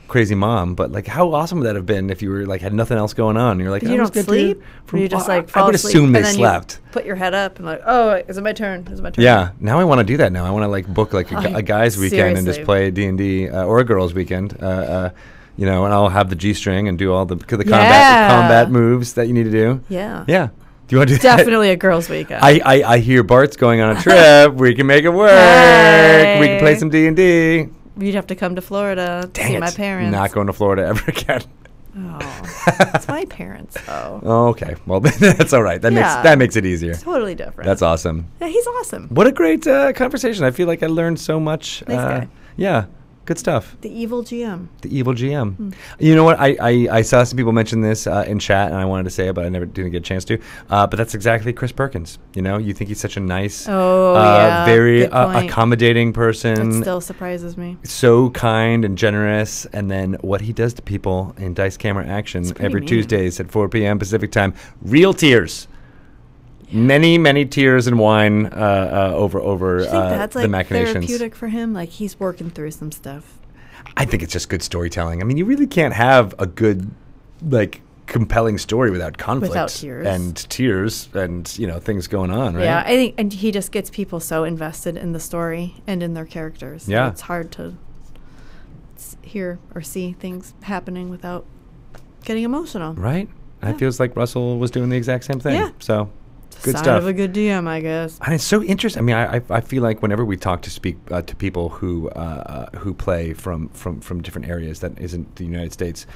crazy mom. But like, how awesome would that have been if you were like had nothing else going on? You're like, you don't sleep. You just like fall I would asleep, assume they and then slept. You put your head up and like, oh, is it my turn? Is it my turn? Yeah. Now I want to do that. Now I want to like book like a guys' weekend and just play D&D or a girls' weekend. And I'll have the G-string and do all the combat moves that you need to do. Yeah. Yeah. Do you want to do that? Definitely a girls' weekend. I hear Bart's going on a trip. We can make it work. Hey. We can play some D&D. You'd have to come to Florida to see my parents. Not going to Florida ever again. Oh, it's my parents, though. Oh, okay. Well, that's all right. That makes it easier. It's totally different. That's awesome. Yeah, he's awesome. What a great conversation. I feel like I learned so much. Nice guy. Yeah. Good stuff. The evil GM. The evil GM. You know what? I saw some people mention this in chat, and I wanted to say it, but I didn't get a chance to. But that's exactly Chris Perkins. You think he's such a nice, very accommodating person. It still surprises me. So kind and generous, and then what he does to people in Dice Camera Action every Tuesdays at 4 p.m. Pacific time. Real tears. Many, many tears and wine over that's the machinations. Therapeutic for him? Like he's working through some stuff. I think it's just good storytelling. I mean, you really can't have a good, compelling story without conflict, without tears, and things going on, right? Yeah, I think, and he just gets people so invested in the story and in their characters. So it's hard to hear or see things happening without getting emotional. Right. Yeah. It feels like Russell was doing the exact same thing. Yeah. So. Good Sign stuff. of a good DM, I guess. And it's so interesting. I mean, I feel like whenever we talk to people who play from different areas that isn't the United States,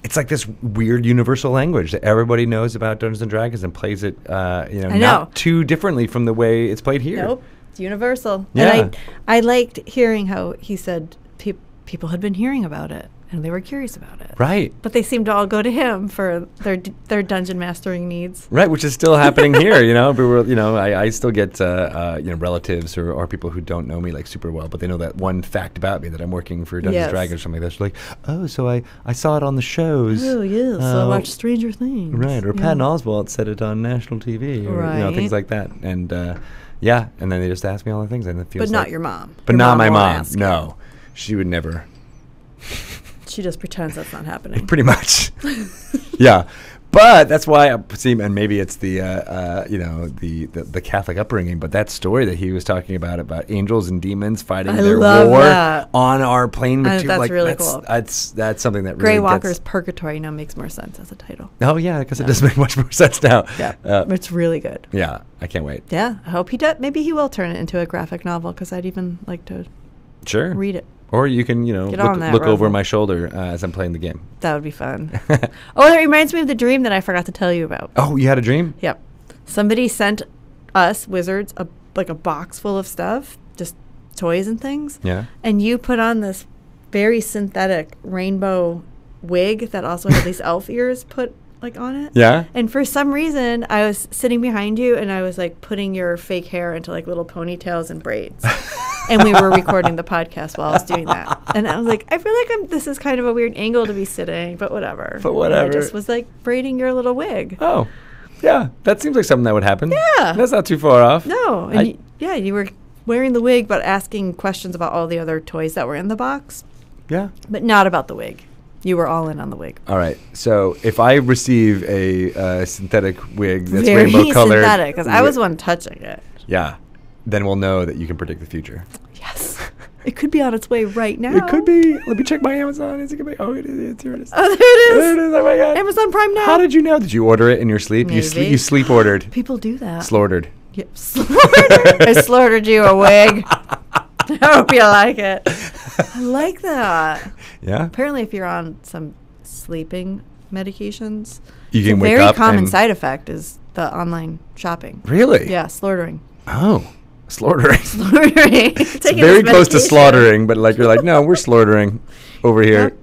it's like this weird universal language that everybody knows about Dungeons and Dragons and plays it, not too differently from the way it's played here. Nope, it's universal. Yeah. And I liked hearing how he said people had been hearing about it and they were curious about it. Right. But they seemed to all go to him for their dungeon mastering needs. Right, which is still happening here. I still get relatives or people who don't know me like super well, but they know that one fact about me that I'm working for Dungeons and Dragons or something. That's like, oh, so I saw it on the shows. Oh yes, so I watched Stranger Things. Right, or Patton Oswalt said it on national TV, or things like that. And and then they just ask me all the things, and it feels. But not your mom. But Your not my mom. ask No, she would never. She just pretends that's not happening. Pretty much. Yeah. But that's why and maybe it's the Catholic upbringing, but that story that he was talking about angels and demons fighting their war on our plane material, that's really cool. That's something that Grey really Walker's Purgatory now makes more sense as a title. Oh yeah, because it does make much more sense now. Yeah, it's really good. Yeah, I can't wait. Yeah, I hope he does. Maybe he will turn it into a graphic novel because I'd even like to read it. Or you can, look over my shoulder as I'm playing the game. That would be fun. Oh, that reminds me of the dream that I forgot to tell you about. Oh, you had a dream? Yep. Somebody sent us, wizards, a box full of stuff, just toys and things. Yeah. And you put on this very synthetic rainbow wig that also had these elf ears put on it. Yeah. And for some reason, I was sitting behind you and I was putting your fake hair into little ponytails and braids. And we were recording the podcast while I was doing that. And I was like, I feel like this is kind of a weird angle to be sitting, but whatever. And I just was braiding your little wig. Oh, yeah. That seems like something that would happen. Yeah. That's not too far off. No. And you were wearing the wig, but asking questions about all the other toys that were in the box. Yeah. But not about the wig. You were all in on the wig. All right. So if I receive a synthetic wig that's very rainbow colored, synthetic, because I was the one touching it. Yeah. Then we'll know that you can predict the future. Yes. It could be on its way right now. It could be. Let me check my Amazon. Is it gonna be? Oh, it is. Here it is. Oh, there it is. There it is. Oh my God. Amazon Prime now. How did you know? Did you order it in your sleep? Maybe. You sleep ordered. People do that. Slaughtered. Yep. Slaughtered. I slaughtered you a wig. I hope you like it. I like that. Yeah. Apparently, if you're on some sleeping medications, you can wake very up. Common side effect is the online shopping. Really? Yeah, slaughtering. Oh. Slaughtering. Slaughtering. It's very close to slaughtering, but you're no, we're slaughtering over here. Yep.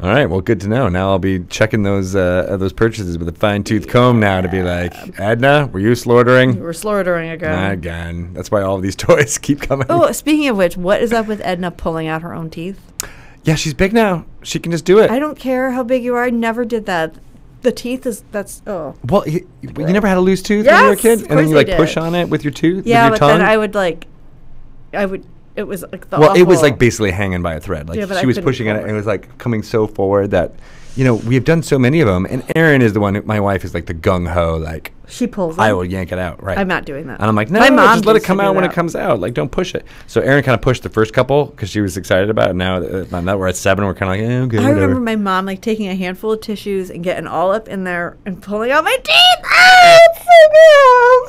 All right, well, good to know. Now I'll be checking those purchases with a fine-tooth comb now to be like, Edna, were you slaughtering? We're slaughtering again. Again. That's why all of these toys keep coming. Oh, speaking of which, what is up with Edna pulling out her own teeth? Yeah, she's big now. She can just do it. I don't care how big you are. I never did that. The teeth Well, you never had a loose tooth when you were a kid? Of And then you did. push on it with your tooth? Yeah, with your but tongue? then it was the Well, it was awful- basically hanging by a thread. Yeah, but she I was couldn't pushing it, pull and it. it was coming so forward that, we have done so many of them. And Erin is the one, my wife is the gung ho, she pulls I them. will yank it out, right? I'm not doing that. And I'm like, no, My mom just let it used to come do out when that. it comes out. Don't push it. So Erin kind of pushed the first couple because she was excited about it. Now that we're at 7, we're kind of okay, I whatever. remember my mom taking a handful of tissues and getting all up in there and pulling out my teeth. Ah, it's so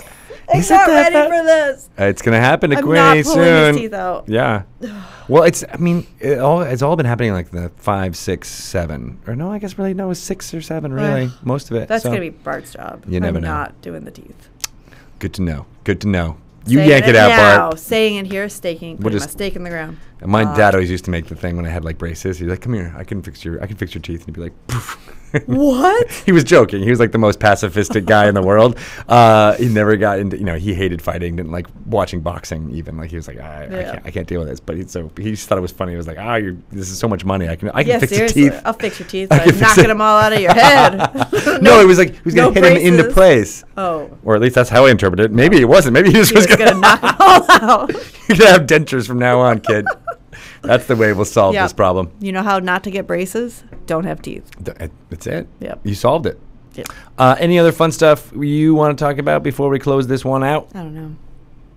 gross. I'm Is it not that ready bad? for this. It's going to happen to I'm Quinny not pulling soon. his teeth out. Yeah. Well, it's all been happening the 5, 6, 7. Or no, I guess really, no, it's 6 or 7, really. Most of it. That's So, going to be Bart's job. You never I'm know. not doing the teeth. Good to know. Good to know. You Saying yank it out, now, Bart. saying it here, putting my just- stake in the ground. And my dad always used to make the thing when I had braces. He's like, "Come here, I can fix your teeth." And he'd be like, "Poof." What? He was joking. He was the most pacifistic guy in the world. He never got into, he hated fighting, didn't like watching boxing even. He was like, I can't deal with this. But he just thought it was funny. It was like, this is so much money. I can fix seriously. your teeth. I'll fix your teeth by knocking them all out of your head. No, it was he was going to hit him into braces. place. Oh. Or at least that's how I interpreted it. Maybe it wasn't. Maybe he just He was going going to knock them all out. You're going to have dentures from now on, kid. That's the way we'll solve Yep. this problem. You know how not to get braces? Don't have teeth. That's it. Yep. You solved it. Yep. Any other fun stuff you want to talk about before we close this one out? I don't know.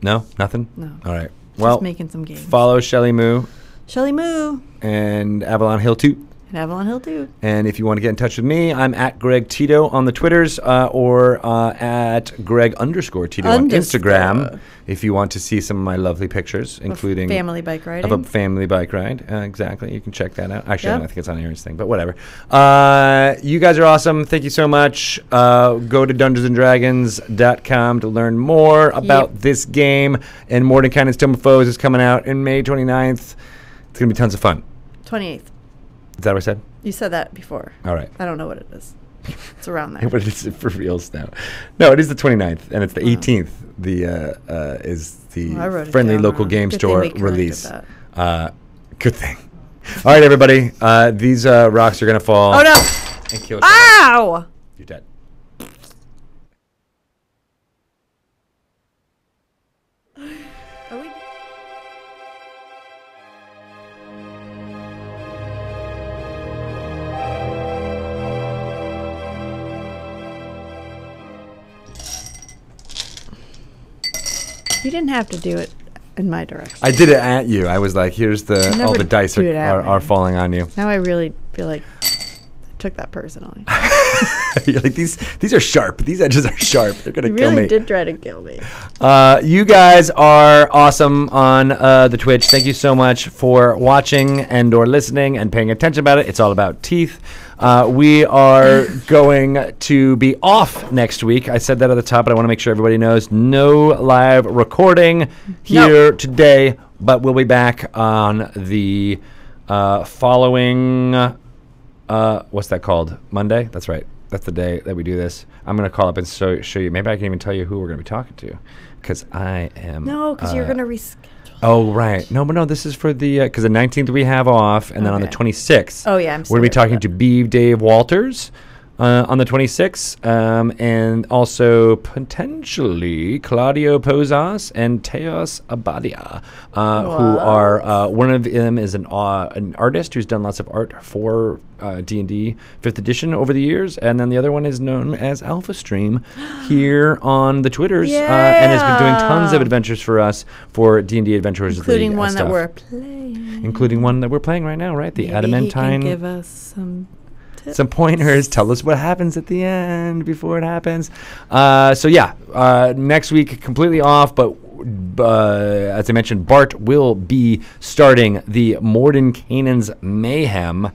No? Nothing? No. All right. Just Well, making some games. follow Shelly Moo Shelly Moo. and Avalon Hill 2 And Avalon Hill too. And if you want to get in touch with me, I'm at Greg Tito on the Twitters or at Greg_Tito on Instagram. If you want to see some of my lovely pictures, including family bike riding. Of a family bike ride. Exactly. You can check that out. Actually, I think it's on Aaron's thing, but whatever. You guys are awesome. Thank you so much. Go to DungeonsandDragons.com to learn more about this game. And Mordenkainen's Tome of Foes is coming out in May 29th. It's going to be tons of fun. 28th. Is that what I said? You said that before. All right. I don't know what it is. It's around there. What is it for reals now? No, it is the 29th, and it's the 18th. Is the friendly local game store release. Good thing. All right, everybody. These rocks are gonna fall. Oh no! And kill. Ow! You're dead. Are we? You didn't have to do it in my direction. I did it at you. I was like, "Here's all the dice are falling on you." Now I really feel like I took that personally. You're like, these are sharp. These edges are sharp. They're gonna kill me. You really did try to kill me. You guys are awesome on the Twitch. Thank you so much for watching and/or listening and paying attention about it. It's all about teeth. We are going to be off next week. I said that at the top, but I want to make sure everybody knows no live recording here today, but we'll be back on the following, what's that called? Monday? That's right. That's the day that we do this. I'm going to call up and show you. Maybe I can even tell you who we're going to be talking to, because I am. No, because you're going to reschedule. Oh, right. No, but no, this is for the, because the 19th we have off, and then on the 26th. Oh, yeah, we're going to be talking to Beeve Dave Walters on the 26th, and also potentially Claudio Posas and Teos Abadia, who are, one of them is an artist who's done lots of art for D&D 5th edition over the years, and then the other one is known as Alpha Stream here on the Twitters, and has been doing tons of adventures for us for D&D Adventurers including League one that we're playing. Including one that we're playing right now, right? The Maybe Adamantine. He can give us some tips. Some pointers. Tell us what happens at the end before it happens. Next week completely off, but as I mentioned, Bart will be starting the Mordenkainen's Mayhem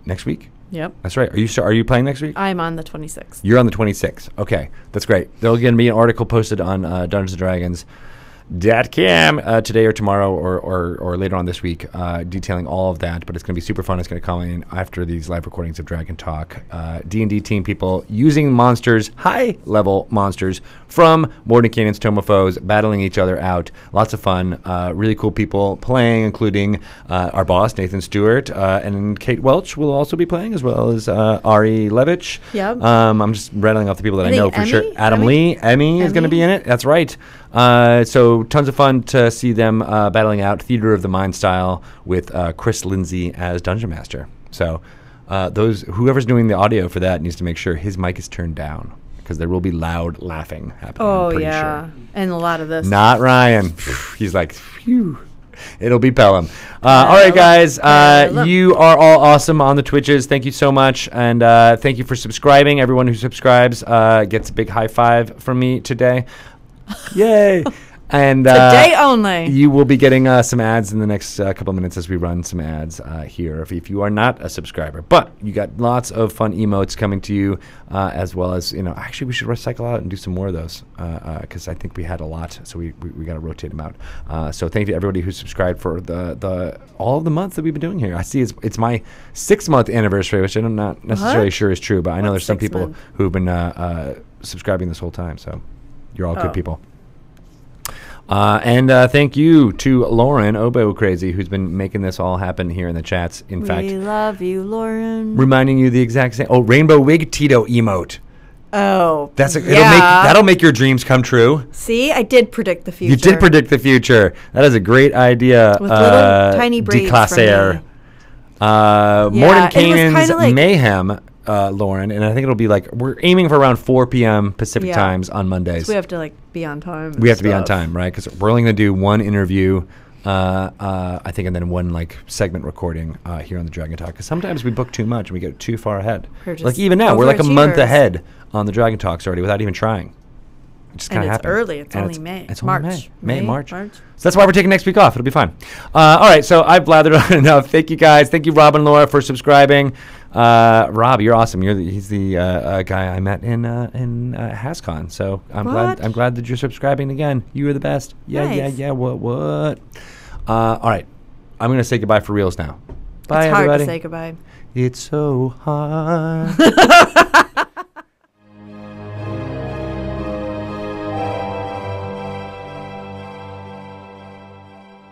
next week. Yep. That's right. Are you playing next week? I'm on the 26th. You're on the 26th. Okay, that's great. There'll going to be an article posted on Dungeons and Dragons today or tomorrow or later on this week, detailing all of that. But it's going to be super fun. It's going to come in after these live recordings of Dragon Talk. D&D team people using monsters, high-level monsters from Mordenkainen's Tome of Foes, battling each other out. Lots of fun. Really cool people playing, including our boss, Nathan Stewart, and Kate Welch will also be playing, as well as Ari Levitch. Yep. I'm just rattling off the people that I know for sure. Adam Lee. Emmy is going to be in it. That's right. So tons of fun to see them battling out Theater of the Mind style with Chris Lindsay as Dungeon Master. So whoever's doing the audio for that needs to make sure his mic is turned down, because there will be loud laughing happening. Oh, I'm pretty yeah. sure. And a lot of this. Not Ryan. He's like, phew. It'll be Pelham. All right, guys. You are all awesome on the Twitches. Thank you so much. And thank you for subscribing. Everyone who subscribes gets a big high five from me today. Yay. And today only. You will be getting some ads in the next couple of minutes as we run some ads here if you are not a subscriber. But you got lots of fun emotes coming to you, as well as, actually we should recycle out and do some more of those, because I think we had a lot, so we got to rotate them out. So thank you to everybody who subscribed for the all of the months that we've been doing here. I see it's my 6-month anniversary, which I'm not necessarily sure is true, but I know there's some people who've been subscribing this whole time, so you're all good people. And thank you to Lauren Oboe Crazy, who's been making this all happen here in the chats. In fact, we love you, Lauren. Reminding you the exact same. Oh, Rainbow Wig Tito emote. Oh, that'll make your dreams come true. See, I did predict the future. You did predict the future. That is a great idea. With little tiny braids from me. Mordenkainen's Mayhem. Lauren, and I think it'll be we're aiming for around 4 p.m. Pacific times on Mondays. So we have to be on time. We have to be on time, right? Because we're only going to do one interview I think, and then one like segment recording here on the Dragon Talk. Because sometimes we book too much and we get too far ahead. Like even now, we're like a month ahead on the Dragon Talks already without even trying. It just kind of happened. Early. It's only May. It's March. only March. So that's why we're taking next week off. It'll be fine. All right. So I've blathered on enough. Thank you guys. Thank you, Rob and Laura, for subscribing. Rob, you're awesome. He's the guy I met in HasCon. So I'm glad that you're subscribing again. You are the best. Yeah, nice. yeah. What? All right. I'm gonna say goodbye for reals now. Bye, it's hard everybody. to say goodbye. It's so hard.